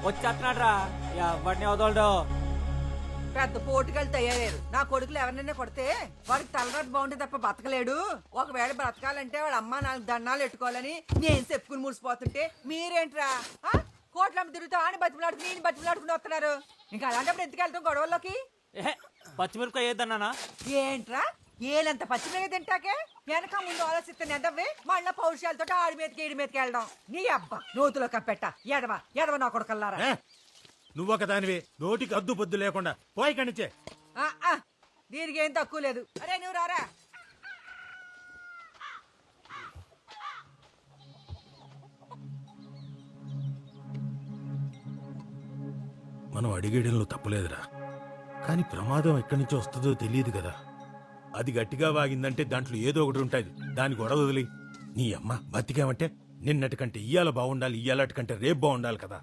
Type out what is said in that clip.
వచ్చేస్తున్నాడు రా ఎవరిని వదలడు. పెద్ద పోటుగాళ్ళు తయారయ్యారు. నా కొడుకులు ఎవరినైనా కొడితే వాడికి తలరాటు బాగుంటే తప్ప బతకలేడు. ఒకవేళ బ్రతకాలంటే వాడు అమ్మ 4 దండాలు ఎట్టుకోవాలని నేను చెప్పుకుని మురిసిపోతుంటే మీరేంట్రా కోట్లమ్మ తిరుగుతా అని బతిమలాడుకు నేను బతిమలాడుకుని వస్తున్నారు. ఇంకా అలాంటప్పుడు ఎందుకు వెళ్తాం గొడవల్లోకి? పచ్చిమిరపకాయ ఏదన్నా ఏంట్రా ఏలంత పచ్చిమిరపకాయ తింటాకే వెనక ముందు ఆలోచిస్తాను ఎంతవే మళ్ళా పౌరుషాలతో ఆడి మీదకి ఈడి మీదకి వెళ్ళడం. నీ అబ్బా నూతులో కప్పెట్ట ఎడవ నా కొడుకల్లారా. నువ్వొక దానివి నోటికి అద్దు పొద్దు లేకుండా పోయి కనిచే. దీనికి ఏం తక్కువ లేదు. అరే నువ్వు రారా. మనం అడిగేయడంలో తప్పులేదురా, కానీ ప్రమాదం ఎక్కడి నుంచి వస్తుందో తెలియదు కదా. అది గట్టిగా వాగిందంటే దాంట్లో ఏదో ఒకటి ఉంటుంది. దాని గొడవ వదిలి నీ అమ్మ బతికామంటే నిన్నటి కంటే ఇయ్యాల బాగుండాలి, ఇయ్యాలటి కంటే రేపు బాగుండాలి కదా.